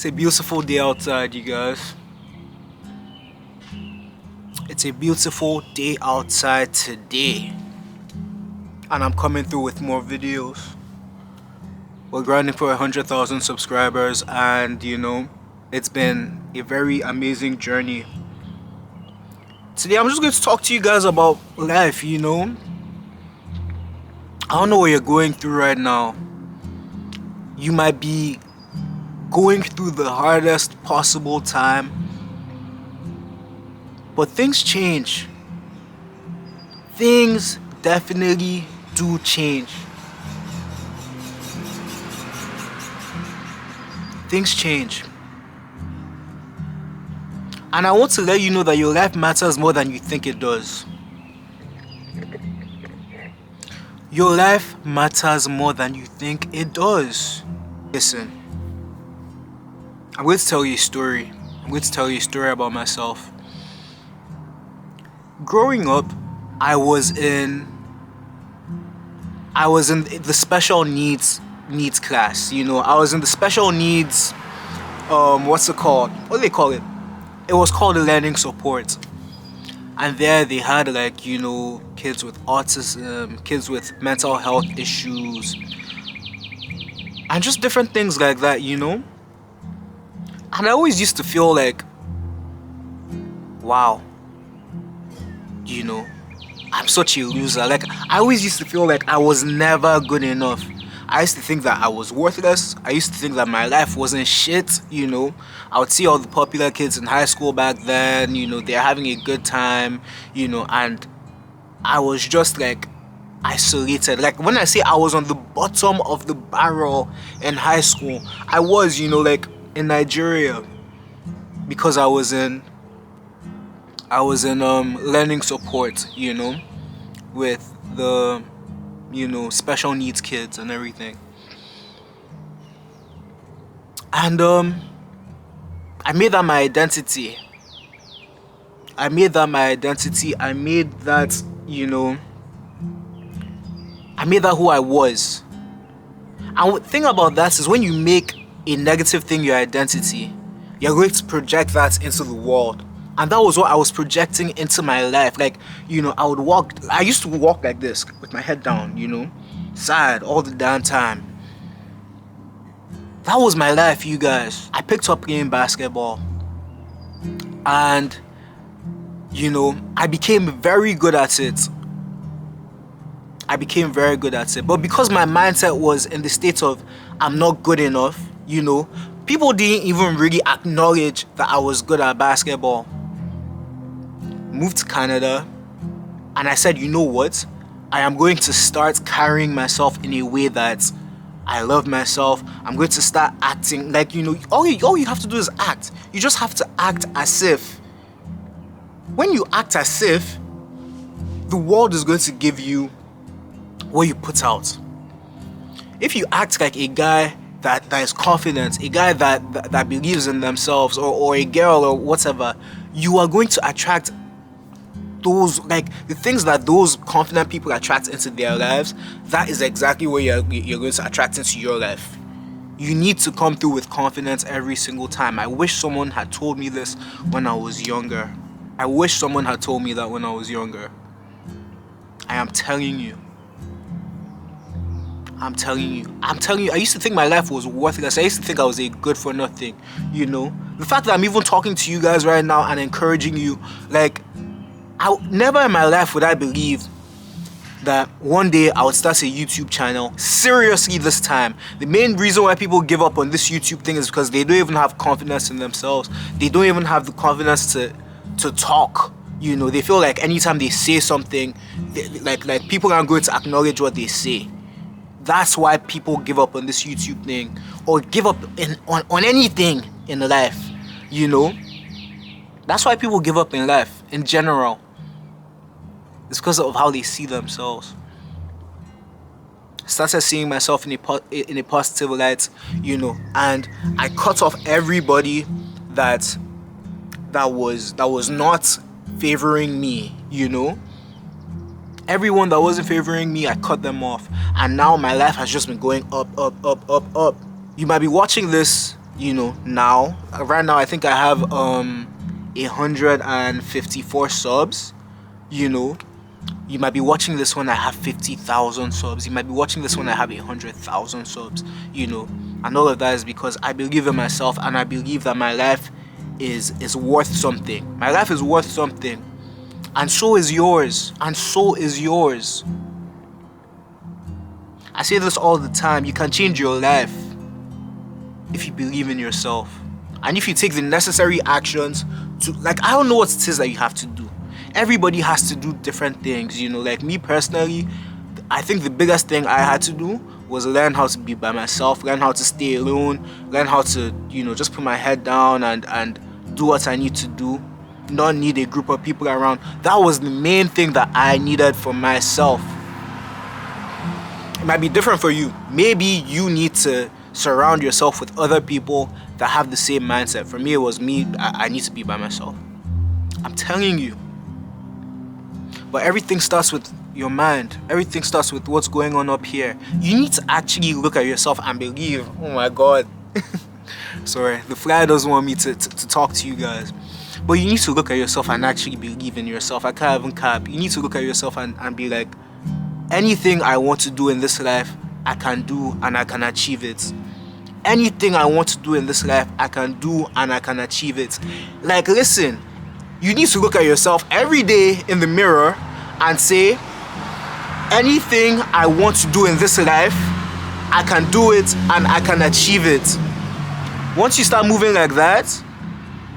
It's a beautiful day outside, you guys. It's a beautiful day outside today. And I'm coming through with more videos. We're grinding for 100,000 subscribers, and it's been a very amazing journey. Today I'm just going to talk to you guys about life, I don't know what you're going through right now. You might be going through the hardest possible time, but things change. Things definitely do change. Things change. And I want to let you know that your life matters more than you think it does. Your life matters more than you think it does. Listen, I'm going to tell you a story. I'm going to tell you a story about myself. Growing up, I was in the special needs class. I was in the special needs. What's it called? What do they call it? It was called learning support. And there they had kids with autism, kids with mental health issues, and just different things like that. And I always used to feel like, wow, I'm such a loser. Like, I always used to feel like I was never good enough. I used to think that I was worthless. I used to think that my life wasn't shit. I would see all the popular kids in high school back then, they're having a good time, and I was just like isolated. Like, when I say I was on the bottom of the barrel in high school, I was, like in Nigeria, because I was in learning support, with the special needs kids and everything. And I made that my identity. I made that who I was. And the thing about that is, when you make a negative thing your identity, you're going to project that into the world. And that was what I was projecting into my life. Like, I used to walk like this with my head down, sad all the damn time. That was my life, you guys. I picked up playing basketball. And, I became very good at it. But because my mindset was in the state of, I'm not good enough, people didn't even really acknowledge that I was good at basketball. Moved to Canada, and I said, you know what? I am going to start carrying myself in a way that I love myself. I'm going to start acting like, all you have to do is act. You just have to act as if. When you act as if, the world is going to give you what you put out. If you act like a guy that is confident, a guy that believes in themselves, or a girl or whatever, you are going to attract those, the things that those confident people attract into their lives. That is exactly what you're going to attract into your life. You need to come through with confidence every single time. I wish someone had told me this when I was younger. I wish someone had told me that when I was younger. I am telling you. I used to think my life was worthless. I used to think I was a good for nothing. The fact that I'm even talking to you guys right now and encouraging you, never in my life would I believe that one day I would start a YouTube channel. Seriously, this time. The main reason why people give up on this YouTube thing is because they don't even have confidence in themselves. They don't even have the confidence to talk. They feel like anytime they say something, like people aren't going to acknowledge what they say. That's why people give up on this YouTube thing, or give up on anything in life. That's why people give up in life in general. It's because of how they see themselves. I started seeing myself in a positive light, and I cut off everybody that was not favoring me, Everyone that wasn't favoring me, I cut them off. And now my life has just been going up, up, up, up, up. You might be watching this, Now, right now, I think I have 154 subs. You might be watching this when I have 50,000 subs. You might be watching this when I have 100,000 subs. And all of that is because I believe in myself, and I believe that my life is worth something. My life is worth something, and so is yours. And so is yours. I say this all the time. You can change your life if you believe in yourself, and if you take the necessary actions to, I don't know what it is that you have to do. Everybody has to do different things. Like me personally, I think the biggest thing I had to do was learn how to be by myself, learn how to stay alone, learn how to just put my head down and do what I need to do, not need a group of people around. That was the main thing that I needed for myself. It might be different for you. Maybe you need to surround yourself with other people that have the same mindset. For me, it was me. I need to be by myself. I'm telling you. But everything starts with your mind. Everything starts with what's going on up here. You need to actually look at yourself and believe. Oh my God. Sorry, the fly doesn't want me to talk to you guys. But you need to look at yourself and actually believe in yourself. I can't even cap. You need to look at yourself and be like, anything I want to do in this life, I can do and I can achieve it. Anything I want to do in this life, I can do and I can achieve it. Listen, you need to look at yourself every day in the mirror and say, anything I want to do in this life, I can do it and I can achieve it. Once you start moving like that,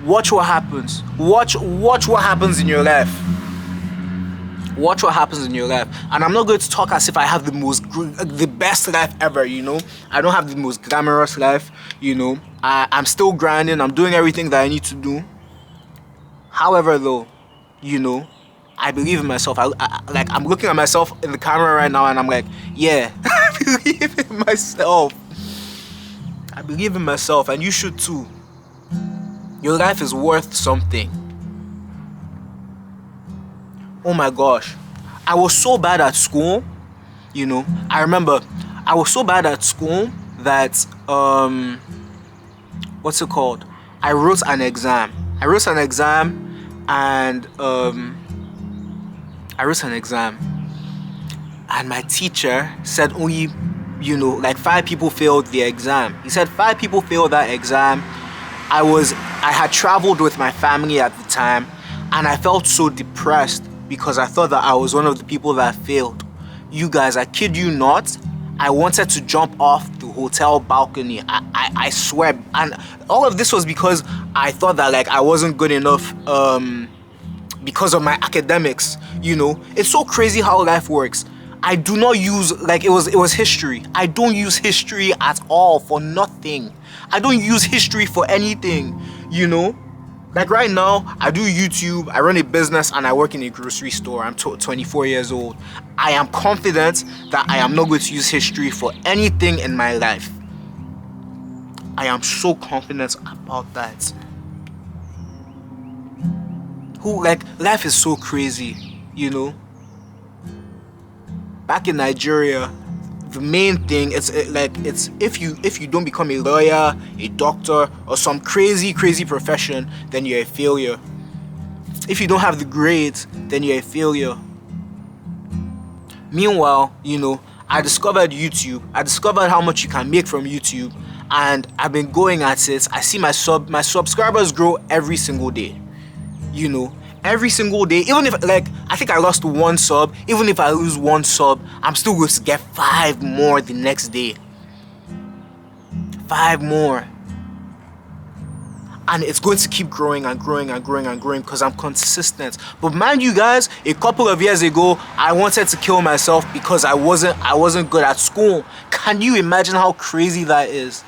watch what happens. Watch what happens in your life. Watch what happens in your life. And I'm not going to talk as if I have the best life ever. I don't have the most glamorous life. I'm still grinding. I'm doing everything that I need to do. However, though, I believe in myself. I'm looking at myself in the camera right now, and I'm like, yeah, I believe in myself. I believe in myself, and you should too. Your life is worth something. Oh my gosh, I was so bad at school. I remember I was so bad at school that what's it called? I wrote an exam, and my teacher said only 5 people failed the exam. He said 5 people failed that exam. I had traveled with my family at the time, and I felt so depressed because I thought that I was one of the people that failed. You guys, I kid you not, I wanted to jump off the hotel balcony. I swear. And all of this was because I thought that I wasn't good enough because of my academics. It's so crazy how life works. I do not use, it was history. I don't use history at all for nothing. I don't use history for anything, Right now, I do YouTube, I run a business, and I work in a grocery store. I'm 24 years old. I am confident that I am not going to use history for anything in my life. I am so confident about that. Life is so crazy, Back in Nigeria, the main thing it's if you don't become a lawyer, a doctor, or some crazy profession, then you're a failure. If you don't have the grades, then you're a failure. Meanwhile, I discovered YouTube. I discovered how much you can make from YouTube, and I've been going at it. I see my subscribers grow every single day. Every single day. Even if I think I lost 1 sub, even if I lose 1 sub, I'm still going to get 5 more the next day. 5 more. And it's going to keep growing and growing and growing and growing because I'm consistent. But mind you guys, a couple of years ago, I wanted to kill myself because I wasn't good at school. Can you imagine how crazy that is?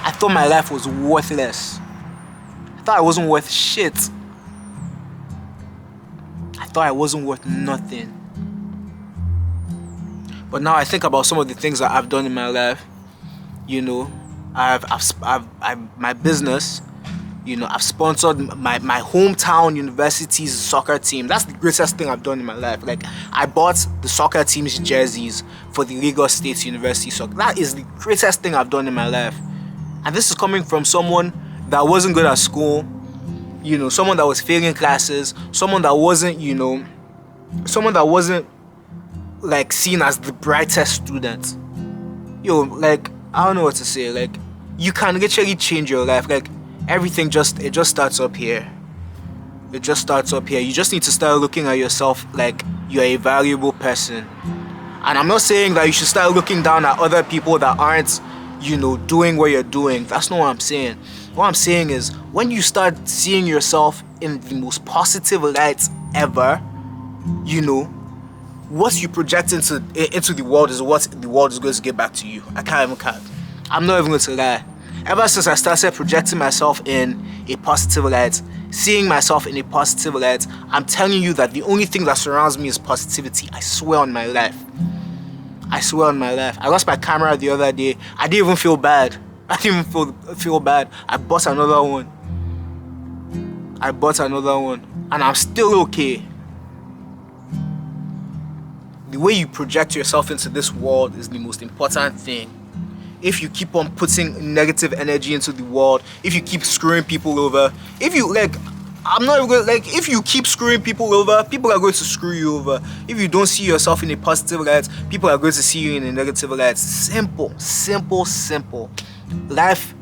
I thought my life was worthless. I thought I wasn't worth shit. I thought I wasn't worth nothing. But now I think about some of the things that I've done in my life. I've my business. You know, I've sponsored my hometown university's soccer team. That's the greatest thing I've done in my life. Like, I bought the soccer team's jerseys for the Lagos State University soccer. That is the greatest thing I've done in my life. And this is coming from someone that wasn't good at school, you know, someone that was failing classes, someone that wasn't, you know, someone that wasn't like seen as the brightest student. Yo, like, I don't know what to say. Like, you can literally change your life. Like, everything just starts up here. It just starts up here. You just need to start looking at yourself like you're a valuable person. And I'm not saying that you should start looking down at other people that aren't, you know, doing what you're doing. That's not what I'm saying. What I'm saying is, when you start seeing yourself in the most positive light ever, you know, what you project into the world is what the world is going to get back to you. I'm not even going to lie. Ever since I started projecting myself in a positive light, seeing myself in a positive light, I'm telling you that the only thing that surrounds me is positivity. I swear on my life. I swear on my life. I lost my camera the other day. I didn't even feel bad. I didn't even feel bad. I bought another one. And I'm still okay. The way you project yourself into this world is the most important thing. If you keep on putting negative energy into the world, if you keep screwing people over, if you if you keep screwing people over, people are going to screw you over. If you don't see yourself in a positive light, people are going to see you in a negative light. Simple. Life,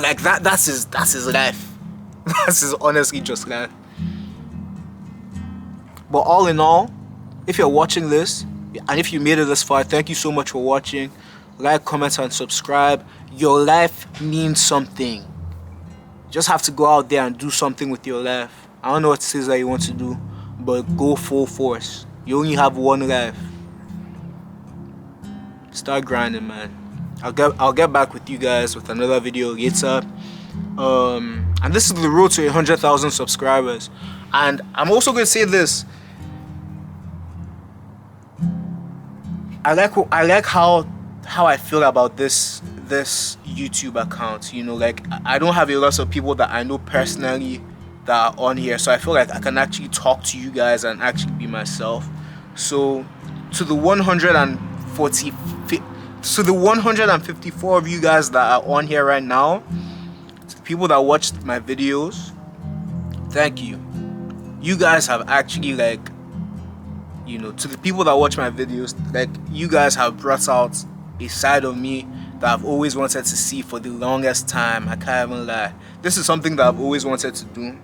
like that's his life. That's his honestly just life. But all in all, if you're watching this, and if you made it this far, thank you so much for watching. Like, comment, and subscribe. Your life means something. You just have to go out there and do something with your life. I don't know what it is that you want to do, but go full force. You only have one life. Start grinding, man. I'll get back with you guys with another video later. And this is the road to 100,000 subscribers. And I'm also going to say this. I like how I feel about this YouTube account. You know, like, I don't have a lot of people that I know personally that are on here, so I feel like I can actually talk to you guys and actually be myself. So to the 154 of you guys that are on here right now, to the people that watched my videos, thank you. You guys have actually, like, you know, to the people that watch my videos, like, you guys have brought out a side of me that I've always wanted to see for the longest time. I can't even lie. This is something that I've always wanted to do,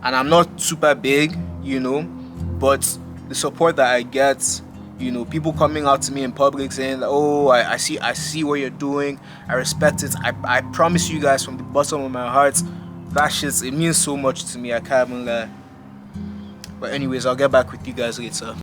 and I'm not super big, you know, but the support that I get, you know, people coming out to me in public saying, oh, I see what you're doing, I respect it, I promise you guys from the bottom of my heart, that shit, it means so much to me. I can't even lie. But anyways, I'll get back with you guys later.